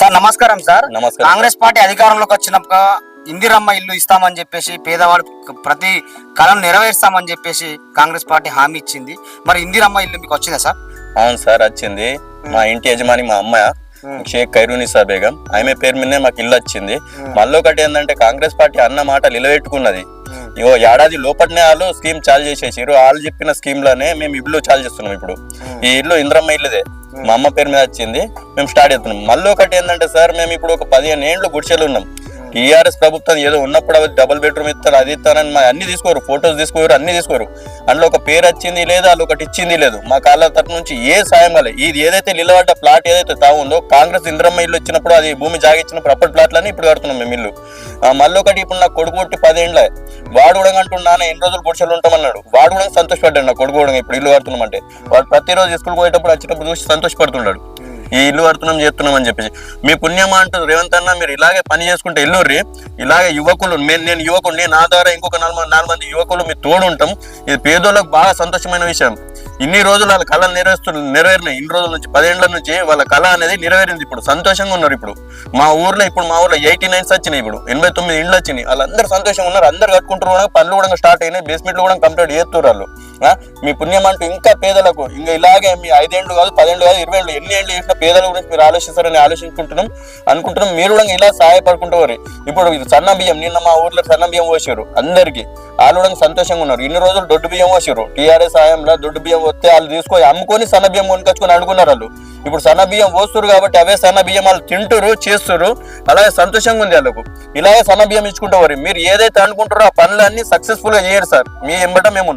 Sir నమస్కారం sir. నమస్కారం. Congress party అధికారంలోకి వచ్చినాక ఇందిరమ్మ ఇల్లు ఇస్తామని చెప్పేసి పేదవాడు ప్రతి కళను నెరవేర్స్తామని చెప్పేసి కాంగ్రెస్ పార్టీ హామీ ఇచ్చింది. మరి ఇందిరమ్మ ఇల్లు మీకు వచ్చిందా సార్? అవును సార్, వచ్చింది. మా ఇంటి యజమాని మా అమ్మ షేక్ ఖైరునిసా బేగం, ఆమె పేరు మీదనే మాకు ఇల్లు వచ్చింది. మళ్ళీ ఒకటి ఏంటంటే కాంగ్రెస్ పార్టీ అన్న మాట నిలబెట్టుకున్నది. ఇగో ఏడాది లోపట్నే వాళ్ళు స్కీమ్ చాలు చేసేసారు. వాళ్ళు చెప్పిన స్కీమ్ లోనే మేము ఇల్లు చాలు చేస్తున్నాం. ఇప్పుడు ఈ ఇల్లు ఇందిరమ్మ ఇల్లుదే, మా అమ్మ పేరు మీద వచ్చింది. మేము స్టార్ట్ చేస్తున్నాం. మళ్ళీ ఒకటి ఏంటంటే సార్, మేము ఇప్పుడు ఒక 15 ఏళ్ళు గుడిసెలు ఉన్నాం. టీఆర్ఎస్ ప్రభుత్వం ఏదో ఉన్నప్పుడు అవి డబుల్ బెడ్రూమ్ ఇస్తారు, అది ఇస్తారని మా అన్ని తీసుకోరు, ఫొటోస్ తీసుకోరు, అన్ని తీసుకోరు. అందులో ఒక పేరు వచ్చింది లేదు, వాళ్ళు ఒకటి ఇచ్చింది లేదు. మా కాళ్ళ తరపు నుంచి ఏ సాయం కాలే. ఇది ఏదైతే నిలబడ్డ ప్లాట్ ఏదైతే తాగుందో, కాంగ్రెస్ ఇందిరమ్మ ఇల్లు వచ్చినప్పుడు అది భూమి జాగిచ్చినప్పుడు అప్పటి ప్లాట్లని ఇప్పుడు కడుతున్నాం మేము ఇల్లు. మళ్ళీ ఒకటి ఇప్పుడు నా కొడుకు కొట్టి 10 ఏళ్ళ వాడు కూడా అంటున్నాను ఎన్ని రోజులు గుడిసెలు ఉంటామన్నాడు. వాడు కూడా సంతోషపడ్డాడు. నా కొడుకు కూడా ఇప్పుడు ఇల్లు కడుతున్నామంటే వాడు ప్రతిరోజు స్కూల్ పోయేటప్పుడు వచ్చేటప్పుడు చూసి సంతోషపడుతున్నాడు. ఈ ఇల్లు కడుతున్నాం చేస్తున్నాం అని చెప్పేసి. మీ పుణ్యమా అంటారు రేవంత్ అన్న, మీరు ఇలాగే పని చేసుకుంటే ఇల్లుర్రి. ఇలాగే యువకులు, నేను యువకుడిని, నా ద్వారా ఇంకొక 4 మంది యువకులు మీ తోడు ఉంటాం. ఇది పేదోళ్ళకు బాగా సంతోషమైన విషయం. ఇన్ని రోజులు వాళ్ళ కళ నెరవేరినాయి. ఇన్ని రోజుల నుంచి 10 ఏళ్ల నుంచి వాళ్ళ కళ అనేది నెరవేరింది. ఇప్పుడు సంతోషంగా ఉన్నారు. ఇప్పుడు మా ఊర్లో 89 వచ్చినాయి. ఇప్పుడు 89 ఇండ్లు వచ్చినాయి. వాళ్ళందరూ సంతోషంగా ఉన్నారు. అందరు కట్టుకుంటారు కూడా, పనులు కూడా స్టార్ట్ అయినాయి. బేస్మెంట్లు కూడా కంప్లీట్ చేస్తున్నారు వాళ్ళు. మీ పుణ్యం అంటూ ఇంకా పేదలకు ఇంకా ఇలాగే మీ 5 ఏళ్ళు కాదు, 10 ఏళ్ళు కాదు, 20 ఏళ్ళు ఎన్ని ఏళ్ళు చేసిన పేదల గురించి మీరు ఆలోచిస్తారని అనుకుంటున్నాం. మీరు కూడా ఇలా సహాయపడుకుంటారు. ఇప్పుడు సన్న బియ్యం, నిన్న మా ఊర్లో సన్న బియ్యం పోసారు అందరికి. వాళ్ళు కూడా సంతోషంగా ఉన్నారు. ఇన్ని రోజులు దొడ్డు బియ్యం పోసారు. టీఆర్ఎస్ హయాంలో దొడ్డు బియ్యం వస్తే వాళ్ళు తీసుకొని అమ్ముకొని సన్న బియ్యం కొనుకొచ్చుకొని అడుగున్నారు వాళ్ళు. ఇప్పుడు సన్న బియ్యం పోస్తారు కాబట్టి అవే సన్న బియ్యం వాళ్ళు తింటారు, చేస్తారు. అలాగే సంతోషంగా ఉంది వాళ్ళకు. ఇలాగే సన్న బియ్యం ఇచ్చుకుంటారు. మీరు ఏదైతే అనుకుంటారో ఆ పనులన్నీ సక్సెస్ఫుల్ గా చేయరు సార్. మీ ఎంబట మేము ఉన్నాం.